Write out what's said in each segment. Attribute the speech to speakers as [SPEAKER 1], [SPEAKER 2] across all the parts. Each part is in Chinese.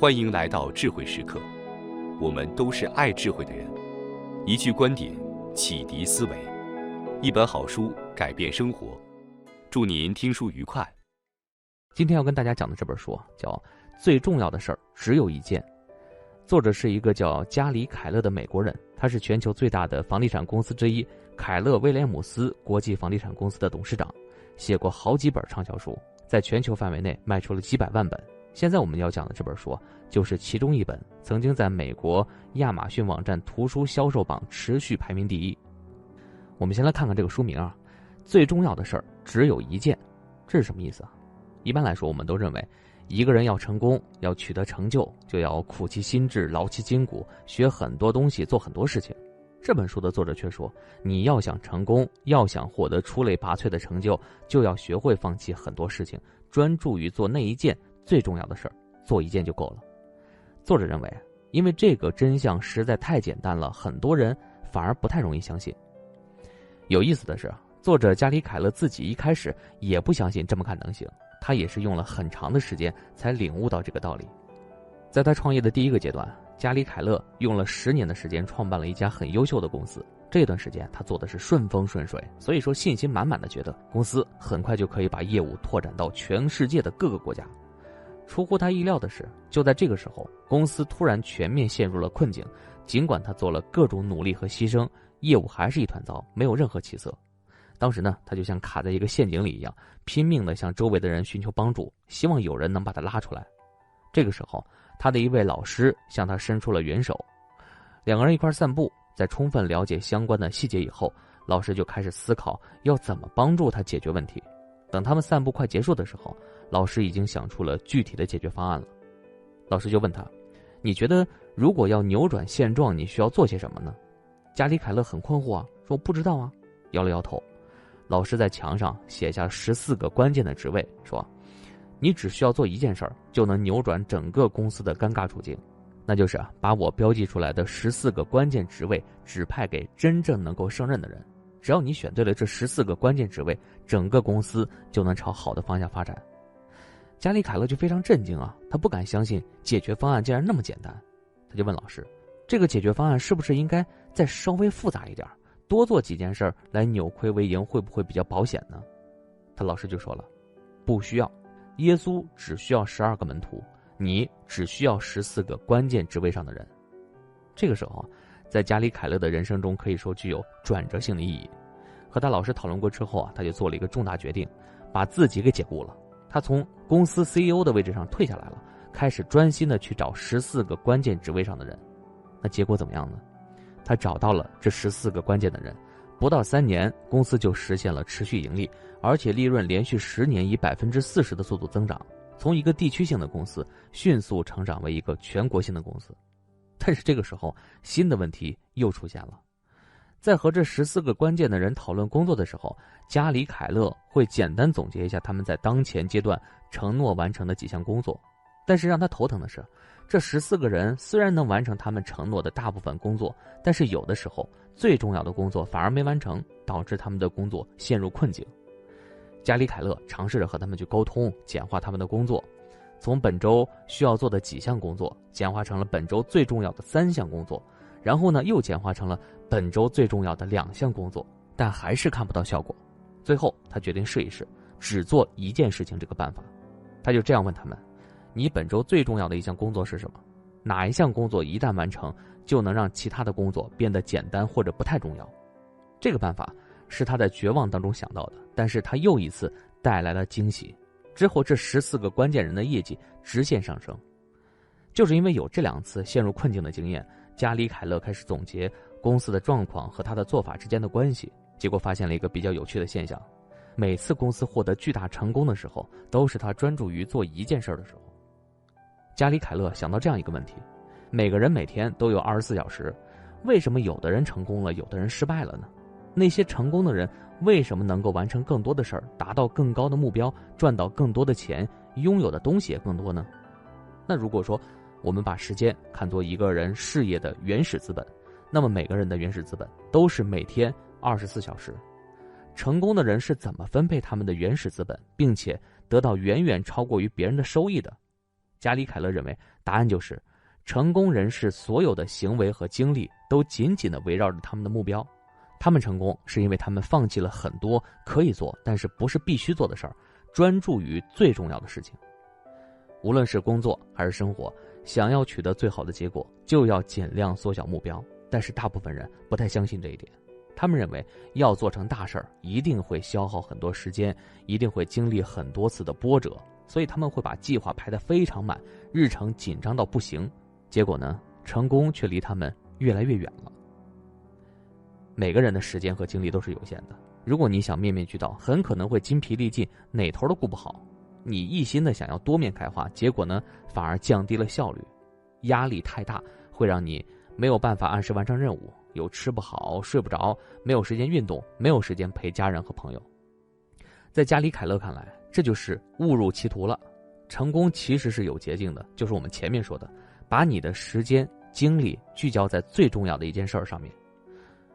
[SPEAKER 1] 欢迎来到智慧时刻，我们都是爱智慧的人。一句观点启迪思维，一本好书改变生活。祝您听书愉快。
[SPEAKER 2] 今天要跟大家讲的这本书叫《最重要的事儿只有一件》，作者是一个叫加里·凯勒的美国人，他是全球最大的房地产公司之一凯勒威廉姆斯国际房地产公司的董事长，写过好几本畅销书，在全球范围内卖出了几百万本。现在我们要讲的这本书就是其中一本，曾经在美国亚马逊网站图书销售榜持续排名第一。我们先来看看这个书名最重要的事儿只有一件，这是什么意思一般来说，我们都认为一个人要成功，要取得成就，就要苦其心志，劳其筋骨，学很多东西，做很多事情。这本书的作者却说，你要想成功，要想获得出类拔萃的成就，就要学会放弃很多事情，专注于做那一件最重要的事儿，做一件就够了。作者认为，因为这个真相实在太简单了，很多人反而不太容易相信。有意思的是，作者加里·凯勒自己一开始也不相信这么可能性，他也是用了很长的时间才领悟到这个道理。在他创业的第一个阶段，加里·凯勒用了10年的时间创办了一家很优秀的公司，这段时间他做的是顺风顺水，所以说信心满满的觉得公司很快就可以把业务拓展到全世界的各个国家。出乎他意料的是，就在这个时候，公司突然全面陷入了困境，尽管他做了各种努力和牺牲，业务还是一团糟，没有任何起色。当时呢，他就像卡在一个陷阱里一样，拼命地向周围的人寻求帮助，希望有人能把他拉出来。这个时候，他的一位老师向他伸出了援手，两个人一块散步，在充分了解相关的细节以后，老师就开始思考要怎么帮助他解决问题。等他们散步快结束的时候，老师已经想出了具体的解决方案了。老师就问他，你觉得如果要扭转现状，你需要做些什么呢？加里·凯勒很困惑说不知道摇了摇头。老师在墙上写下14个关键的职位，说你只需要做一件事儿，就能扭转整个公司的尴尬处境，那就是把我标记出来的14个关键职位指派给真正能够胜任的人。只要你选对了这14个关键职位，整个公司就能朝好的方向发展。加里·凯勒就非常震惊他不敢相信解决方案竟然那么简单。他就问老师，这个解决方案是不是应该再稍微复杂一点，多做几件事来扭亏为盈，会不会比较保险呢？他老师就说了，不需要，耶稣只需要12个门徒，你只需要14个关键职位上的人。这个时候在加里·凯勒的人生中可以说具有转折性的意义。和他老师讨论过之后他就做了一个重大决定，把自己给解雇了。他从公司 CEO 的位置上退下来了，开始专心的去找14个关键职位上的人。那结果怎么样呢？他找到了这14个关键的人，不到3年，公司就实现了持续盈利，而且利润连续10年以40%的速度增长，从一个地区性的公司迅速成长为一个全国性的公司。但是这个时候，新的问题又出现了。在和这14个关键的人讨论工作的时候，加里·凯勒会简单总结一下他们在当前阶段承诺完成的几项工作。但是让他头疼的是，这14个人虽然能完成他们承诺的大部分工作，但是有的时候最重要的工作反而没完成，导致他们的工作陷入困境。加里·凯勒尝试着和他们去沟通，简化他们的工作，从本周需要做的几项工作简化成了本周最重要的3项工作，然后呢又简化成了本周最重要的2项工作，但还是看不到效果。最后他决定试一试只做一件事情这个办法。他就这样问他们，你本周最重要的一项工作是什么？哪一项工作一旦完成，就能让其他的工作变得简单或者不太重要？这个办法是他在绝望当中想到的，但是他又一次带来了惊喜。之后这14个关键人的业绩直线上升。就是因为有这2次陷入困境的经验，加里·凯勒开始总结公司的状况和他的做法之间的关系，结果发现了一个比较有趣的现象。每次公司获得巨大成功的时候，都是他专注于做一件事的时候。加里·凯勒想到这样一个问题，每个人每天都有24小时，为什么有的人成功了，有的人失败了呢？那些成功的人为什么能够完成更多的事儿，达到更高的目标，赚到更多的钱，拥有的东西也更多呢？那如果说我们把时间看作一个人事业的原始资本，那么每个人的原始资本都是每天24小时。成功的人是怎么分配他们的原始资本，并且得到远远超过于别人的收益的？加里凯勒认为答案就是成功人士所有的行为和经历都紧紧地围绕着他们的目标。他们成功是因为他们放弃了很多可以做但是不是必须做的事儿，专注于最重要的事情。无论是工作还是生活，想要取得最好的结果，就要尽量缩小目标。但是大部分人不太相信这一点，他们认为要做成大事儿，一定会消耗很多时间，一定会经历很多次的波折，所以他们会把计划排得非常满，日程紧张到不行。结果呢，成功却离他们越来越远了。每个人的时间和精力都是有限的，如果你想面面俱到，很可能会筋疲力尽，哪头都顾不好。你一心的想要多面开花，结果呢，反而降低了效率。压力太大，会让你没有办法按时完成任务，有吃不好睡不着，没有时间运动，没有时间陪家人和朋友。在加里凯勒看来，这就是误入歧途了。成功其实是有捷径的，就是我们前面说的，把你的时间精力聚焦在最重要的一件事上面。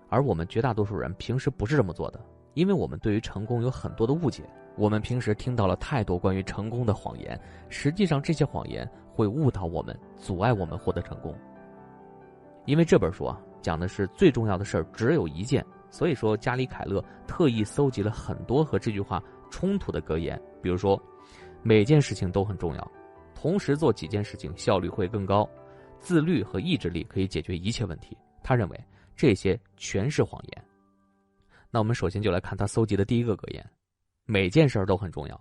[SPEAKER 2] 而我们绝大多数人平时不是这么做的，因为我们对于成功有很多的误解。我们平时听到了太多关于成功的谎言，实际上这些谎言会误导我们，阻碍我们获得成功。因为这本书讲的是最重要的事儿只有一件，所以说加里凯勒特意搜集了很多和这句话冲突的格言，比如说每件事情都很重要，同时做几件事情效率会更高，自律和意志力可以解决一切问题。他认为这些全是谎言。那我们首先就来看他搜集的第一个格言，每件事都很重要。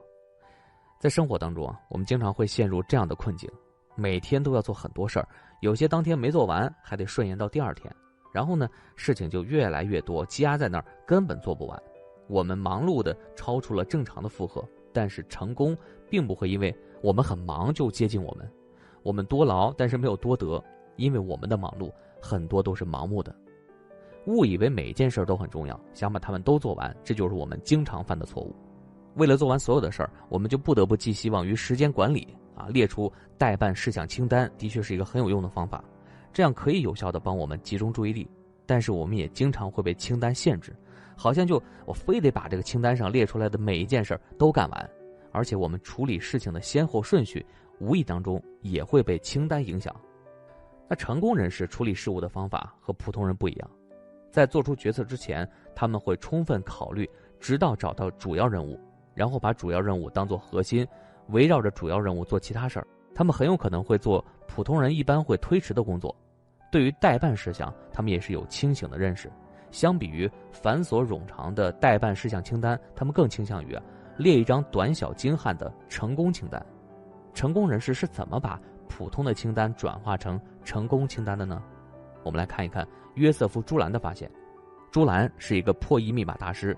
[SPEAKER 2] 在生活当中我们经常会陷入这样的困境，每天都要做很多事儿，有些当天没做完还得顺延到第二天，然后呢，事情就越来越多，积压在那儿，根本做不完。我们忙碌的超出了正常的负荷，但是成功并不会因为我们很忙就接近我们。我们多劳但是没有多得，因为我们的忙碌很多都是盲目的。误以为每件事都很重要，想把它们都做完，这就是我们经常犯的错误。为了做完所有的事儿，我们就不得不寄希望于时间管理列出待办事项清单，的确是一个很有用的方法，这样可以有效的帮我们集中注意力。但是我们也经常会被清单限制，好像就我非得把这个清单上列出来的每一件事都干完，而且我们处理事情的先后顺序无意当中也会被清单影响。那成功人士处理事务的方法和普通人不一样，在做出决策之前，他们会充分考虑，直到找到主要任务，然后把主要任务当作核心，围绕着主要任务做其他事儿。他们很有可能会做普通人一般会推迟的工作。对于待办事项，他们也是有清醒的认识。相比于繁琐冗长的待办事项清单，他们更倾向于列一张短小精悍的成功清单。成功人士是怎么把普通的清单转化成成功清单的呢？我们来看一看约瑟夫·朱兰的发现。朱兰是一个破译密码大师，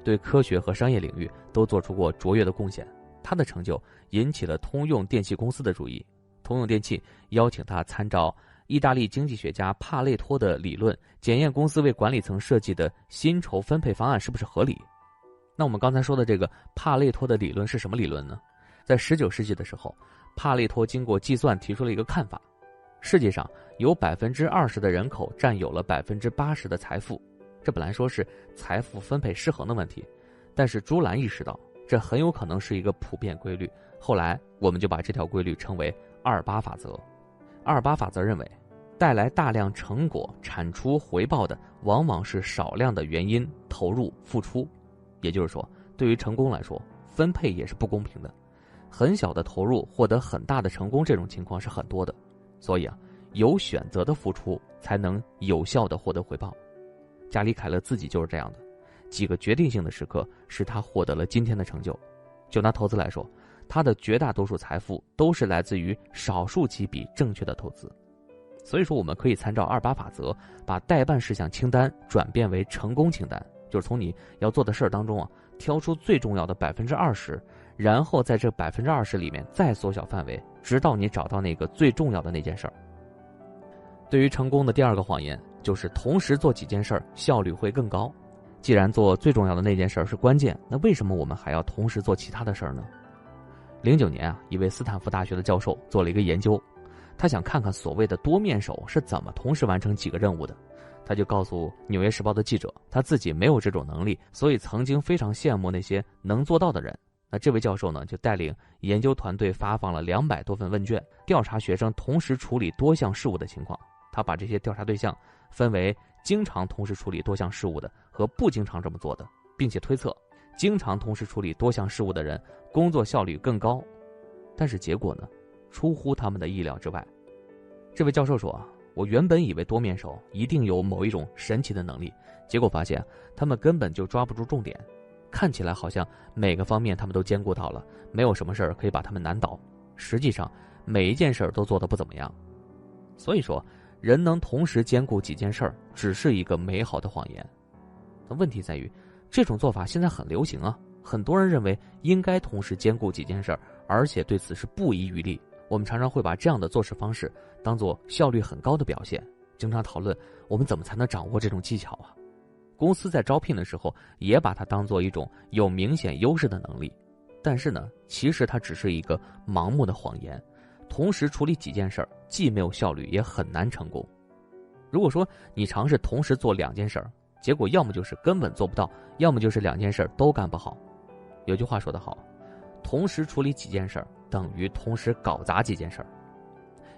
[SPEAKER 2] 对科学和商业领域都做出过卓越的贡献。他的成就引起了通用电气公司的注意，通用电气邀请他参照意大利经济学家帕累托的理论，检验公司为管理层设计的薪酬分配方案是不是合理。那我们刚才说的这个帕累托的理论是什么理论呢？在19世纪的时候，帕累托经过计算提出了一个看法，世界上有 20% 的人口占有了 80% 的财富。这本来说是财富分配失衡的问题，但是朱兰意识到这很有可能是一个普遍规律。后来我们就把这条规律称为28法则。28法则认为，带来大量成果、产出、回报的往往是少量的原因、投入、付出。也就是说，对于成功来说，分配也是不公平的。很小的投入获得很大的成功，这种情况是很多的。所以有选择的付出才能有效的获得回报。加里凯勒自己就是这样的，几个决定性的时刻使他获得了今天的成就。就拿投资来说，他的绝大多数财富都是来自于少数几笔正确的投资。所以说我们可以参照28法则，把待办事项清单转变为成功清单，就是从你要做的事儿当中挑出最重要的 20%， 然后在这 20% 里面再缩小范围，直到你找到那个最重要的那件事儿。对于成功的第二个谎言，就是同时做几件事儿效率会更高。既然做最重要的那件事儿是关键，那为什么我们还要同时做其他的事儿呢？09年一位斯坦福大学的教授做了一个研究，他想看看所谓的多面手是怎么同时完成几个任务的。他就告诉《纽约时报》的记者，他自己没有这种能力，所以曾经非常羡慕那些能做到的人。那这位教授呢，就带领研究团队发放了200多份问卷，调查学生同时处理多项事务的情况。他把这些调查对象分为经常同时处理多项事务的和不经常这么做的，并且推测经常同时处理多项事务的人工作效率更高。但是结果呢，出乎他们的意料之外。这位教授说，我原本以为多面手一定有某一种神奇的能力，结果发现他们根本就抓不住重点，看起来好像每个方面他们都兼顾到了，没有什么事儿可以把他们难倒，实际上每一件事儿都做得不怎么样。所以说，人能同时兼顾几件事儿只是一个美好的谎言。那问题在于，这种做法现在很流行啊，很多人认为应该同时兼顾几件事儿，而且对此是不遗余力。我们常常会把这样的做事方式当作效率很高的表现，经常讨论我们怎么才能掌握这种技巧啊。公司在招聘的时候也把它当作一种有明显优势的能力，但是呢，其实它只是一个盲目的谎言。同时处理几件事儿，既没有效率，也很难成功。如果说你尝试同时做2件事儿，结果要么就是根本做不到，要么就是2件事儿都干不好。有句话说得好，同时处理几件事儿等于同时搞砸几件事儿。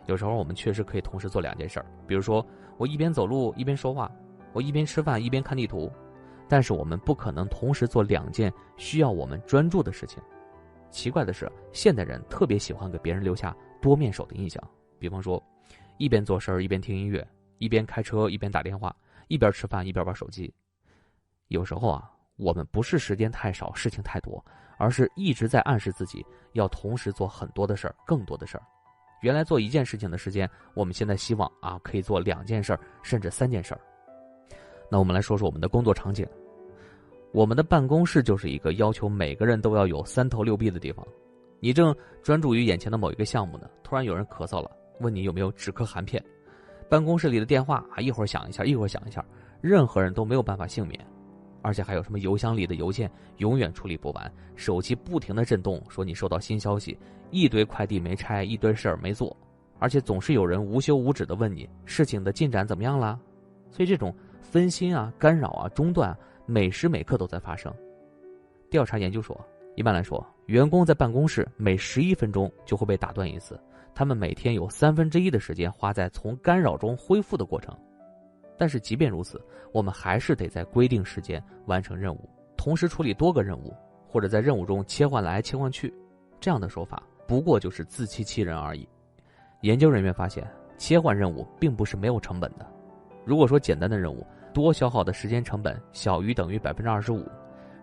[SPEAKER 2] 有时候我们确实可以同时做2件事儿，比如说我一边走路一边说话，我一边吃饭一边看地图，但是我们不可能同时做2件需要我们专注的事情。奇怪的是，现代人特别喜欢给别人留下多面手的印象，比方说一边做事儿一边听音乐，一边开车一边打电话，一边吃饭一边玩手机。有时候啊，我们不是时间太少事情太多，而是一直在暗示自己要同时做很多的事儿，更多的事儿。原来做1件事情的时间，我们现在希望啊可以做2件事儿，甚至3件事儿。那我们来说说我们的工作场景。我们的办公室就是一个要求每个人都要有3头6臂的地方。你正专注于眼前的某一个项目呢，突然有人咳嗽了，问你有没有止咳含片。办公室里的电话一会儿响一下，一会儿响一下，任何人都没有办法幸免。而且还有什么邮箱里的邮件永远处理不完，手机不停地震动，说你收到新消息，一堆快递没拆，一堆事儿没做，而且总是有人无休无止地问你事情的进展怎么样啦。所以这种分心啊、干扰啊、中断啊，每时每刻都在发生。调查研究说，一般来说，员工在办公室每11分钟就会被打断一次，他们每天有1/3的时间花在从干扰中恢复的过程。但是即便如此，我们还是得在规定时间完成任务，同时处理多个任务，或者在任务中切换来切换去。这样的手法不过就是自欺欺人而已。研究人员发现，切换任务并不是没有成本的。如果说简单的任务，多消耗的时间成本小于等于 25%，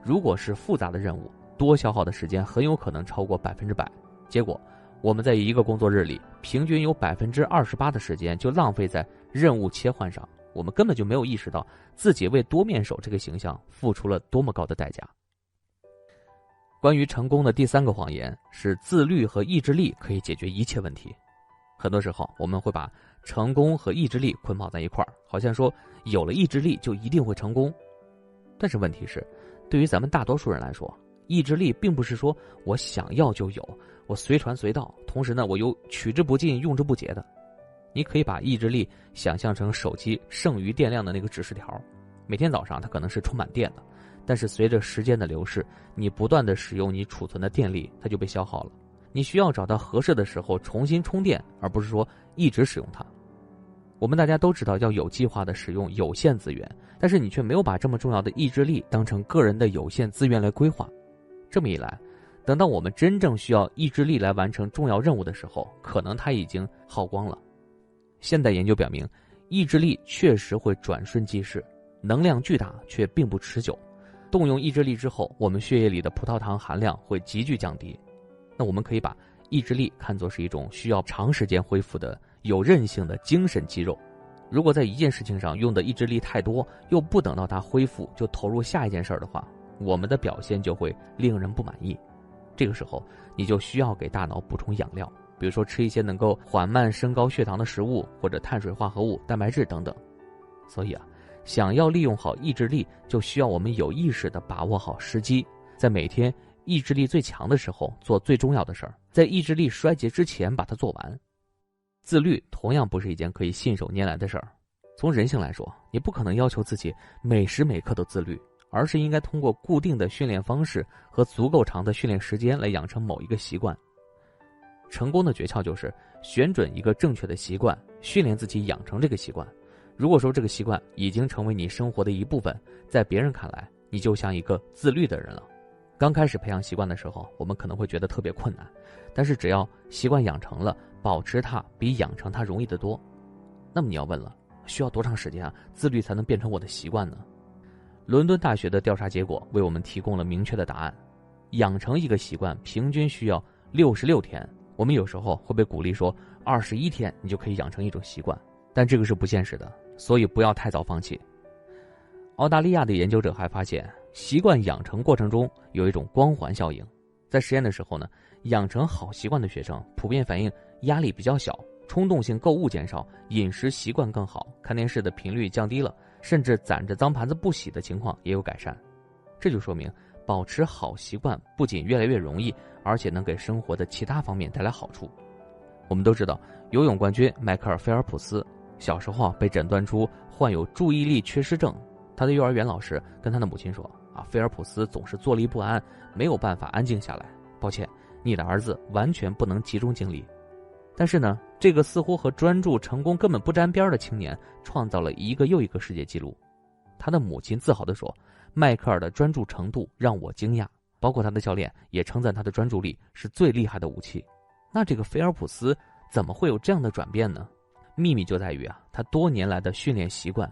[SPEAKER 2] 如果是复杂的任务，多消耗的时间很有可能超过 100%。 结果我们在一个工作日里，平均有 28% 的时间就浪费在任务切换上，我们根本就没有意识到自己为多面手这个形象付出了多么高的代价。关于成功的第3个谎言是自律和意志力可以解决一切问题。很多时候我们会把成功和意志力捆绑在一块儿，好像说有了意志力就一定会成功。但是问题是，对于咱们大多数人来说，意志力并不是说我想要就有，我随传随到，同时呢我又取之不尽用之不竭的。你可以把意志力想象成手机剩余电量的那个指示条，每天早上它可能是充满电的，但是随着时间的流逝，你不断的使用你储存的电力，它就被消耗了。你需要找到合适的时候重新充电，而不是说一直使用它。我们大家都知道要有计划的使用有限资源，但是你却没有把这么重要的意志力当成个人的有限资源来规划。这么一来，等到我们真正需要意志力来完成重要任务的时候，可能它已经耗光了。现代研究表明，意志力确实会转瞬即逝，能量巨大却并不持久。动用意志力之后，我们血液里的葡萄糖含量会急剧降低。那我们可以把意志力看作是一种需要长时间恢复的有韧性的精神肌肉。如果在一件事情上用的意志力太多，又不等到它恢复就投入下一件事的话，我们的表现就会令人不满意。这个时候你就需要给大脑补充养料，比如说吃一些能够缓慢升高血糖的食物，或者碳水化合物、蛋白质等等。所以想要利用好意志力，就需要我们有意识地把握好时机，在每天意志力最强的时候做最重要的事儿，在意志力衰竭之前把它做完。自律同样不是一件可以信手拈来的事儿。从人性来说，你不可能要求自己每时每刻都自律，而是应该通过固定的训练方式和足够长的训练时间来养成某一个习惯。成功的诀窍就是选准一个正确的习惯，训练自己养成这个习惯。如果说这个习惯已经成为你生活的一部分，在别人看来，你就像一个自律的人了。刚开始培养习惯的时候，我们可能会觉得特别困难，但是只要习惯养成了，保持它比养成它容易得多。那么你要问了，需要多长时间啊，自律才能变成我的习惯呢？伦敦大学的调查结果为我们提供了明确的答案。养成一个习惯平均需要66天，我们有时候会被鼓励说21天你就可以养成一种习惯，但这个是不现实的，所以不要太早放弃。澳大利亚的研究者还发现，习惯养成过程中有一种光环效应。在实验的时候呢，养成好习惯的学生普遍反映压力比较小，冲动性购物减少，饮食习惯更好，看电视的频率降低了，甚至攒着脏盘子不洗的情况也有改善。这就说明保持好习惯不仅越来越容易，而且能给生活的其他方面带来好处。我们都知道，游泳冠军迈克尔·菲尔普斯小时候被诊断出患有注意力缺失症。他的幼儿园老师跟他的母亲说菲尔普斯总是坐立不安，没有办法安静下来，抱歉，你的儿子完全不能集中精力。但是呢，这个似乎和专注成功根本不沾边的青年创造了一个又一个世界纪录。他的母亲自豪地说，迈克尔的专注程度让我惊讶，包括他的教练也称赞他的专注力是最厉害的武器。那这个菲尔普斯怎么会有这样的转变呢？秘密就在于他多年来的训练习惯。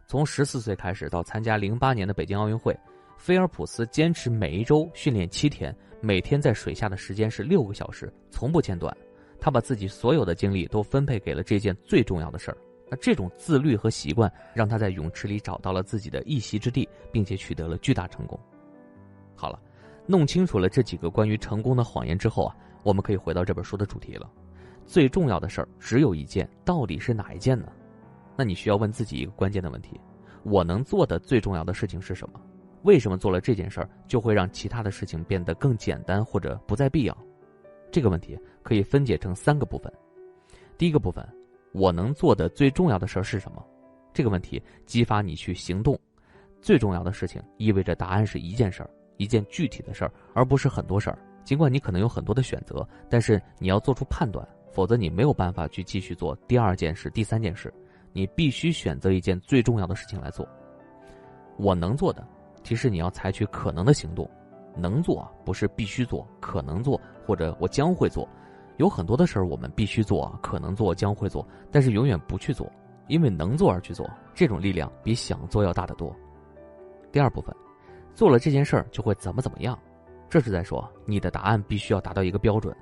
[SPEAKER 2] 从14岁开始到参加08年的北京奥运会，菲尔普斯坚持每一周训练7天，每天在水下的时间是6个小时，从不间断。他把自己所有的精力都分配给了这件最重要的事儿。那这种自律和习惯让他在泳池里找到了自己的一席之地，并且取得了巨大成功。好了，弄清楚了这几个关于成功的谎言之后我们可以回到这本书的主题了。最重要的事儿只有一件，到底是哪一件呢？那你需要问自己一个关键的问题：我能做的最重要的事情是什么？为什么做了这件事儿就会让其他的事情变得更简单或者不再必要？这个问题可以分解成3个部分。第一个部分，我能做的最重要的事儿是什么？这个问题激发你去行动。最重要的事情意味着答案是一件事儿，一件具体的事儿，而不是很多事儿。尽管你可能有很多的选择，但是你要做出判断，否则你没有办法去继续做第2件事、第3件事。你必须选择一件最重要的事情来做。我能做的，其实你要采取可能的行动。能做不是必须做，可能做或者我将会做。有很多的事儿我们必须做，可能做，将会做，但是永远不去做，因为能做而去做，这种力量比想做要大得多。第2部分，做了这件事儿就会怎么样？这是在说你的答案必须要达到一个标准，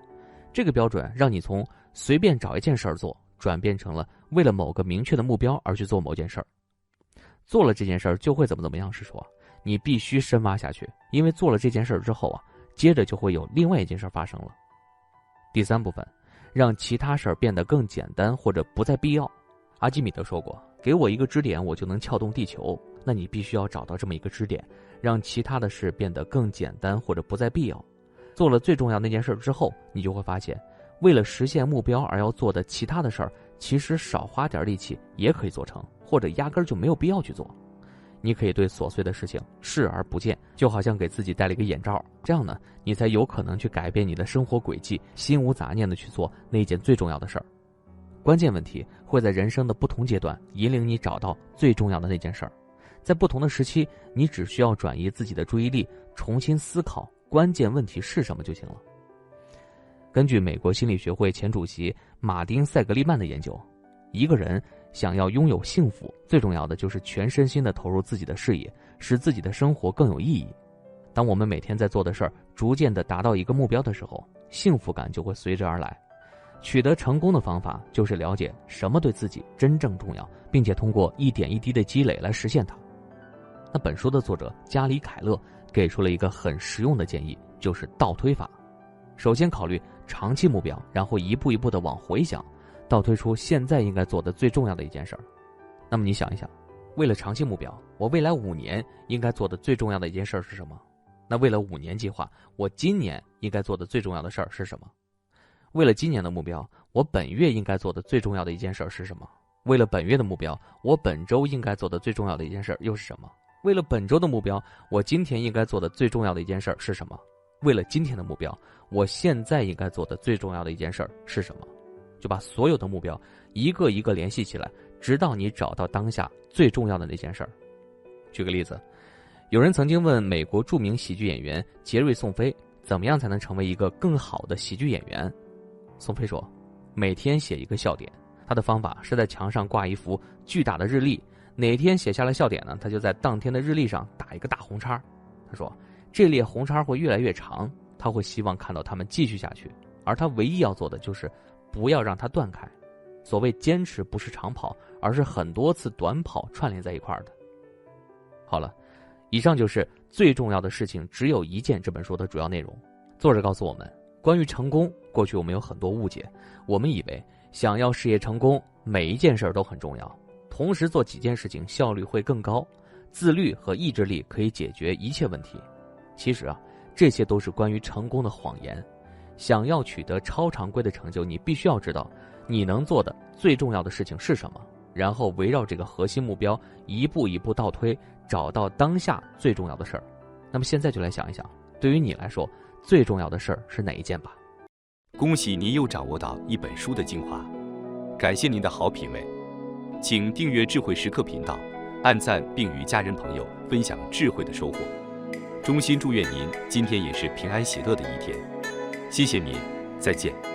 [SPEAKER 2] 这个标准让你从随便找一件事儿做，转变成了为了某个明确的目标而去做某件事儿。做了这件事儿就会怎么样，是说你必须深挖下去，因为做了这件事儿之后接着就会有另外一件事儿发生了。第3部分，让其他事儿变得更简单或者不再必要。阿基米德说过，给我一个支点我就能撬动地球。那你必须要找到这么一个支点，让其他的事变得更简单或者不再必要。做了最重要那件事之后，你就会发现，为了实现目标而要做的其他的事儿，其实少花点力气也可以做成，或者压根儿就没有必要去做。你可以对琐碎的事情视而不见，就好像给自己戴了一个眼罩，这样呢，你才有可能去改变你的生活轨迹，心无杂念的去做那件最重要的事儿。关键问题会在人生的不同阶段引领你找到最重要的那件事儿。在不同的时期，你只需要转移自己的注意力，重新思考关键问题是什么就行了。根据美国心理学会前主席马丁·塞格利曼的研究，一个人想要拥有幸福，最重要的就是全身心地投入自己的事业，使自己的生活更有意义。当我们每天在做的事儿逐渐地达到一个目标的时候，幸福感就会随之而来。取得成功的方法就是了解什么对自己真正重要，并且通过一点一滴的积累来实现它。那本书的作者加里·凯勒给出了一个很实用的建议，就是倒推法。首先考虑长期目标，然后一步一步地往回想，倒推出现在应该做的最重要的一件事儿。那么你想一想，为了长期目标，我未来5年应该做的最重要的一件事儿是什么？那为了5年计划，我今年应该做的最重要的事儿是什么？为了今年的目标，我本月应该做的最重要的一件事儿是什么？为了本月的目标，我本周应该做的最重要的一件事儿又是什么？为了本周的目标，我今天应该做的最重要的一件事是什么？为了今天的目标，我现在应该做的最重要的一件事是什么？就把所有的目标一个一个联系起来，直到你找到当下最重要的那件事。举个例子，有人曾经问美国著名喜剧演员杰瑞·宋飞，怎么样才能成为一个更好的喜剧演员？宋飞说，每天写一个笑点。他的方法是在墙上挂一幅巨大的日历，哪天写下了笑点呢，他就在当天的日历上打一个大红叉。他说，这列红叉会越来越长，他会希望看到他们继续下去，而他唯一要做的就是不要让它断开。所谓坚持不是长跑，而是很多次短跑串联在一块儿的。好了，以上就是最重要的事情只有一件这本书的主要内容。作者告诉我们，关于成功，过去我们有很多误解，我们以为想要事业成功，每一件事都很重要，同时做几件事情效率会更高，自律和意志力可以解决一切问题。其实这些都是关于成功的谎言。想要取得超常规的成就，你必须要知道你能做的最重要的事情是什么，然后围绕这个核心目标一步一步倒推，找到当下最重要的事儿。那么现在就来想一想，对于你来说最重要的事儿是哪一件吧。
[SPEAKER 1] 恭喜您又掌握到一本书的精华，感谢您的好品味，请订阅智慧时刻频道，按赞并与家人朋友分享智慧的收获。衷心祝愿您今天也是平安喜乐的一天，谢谢您，再见。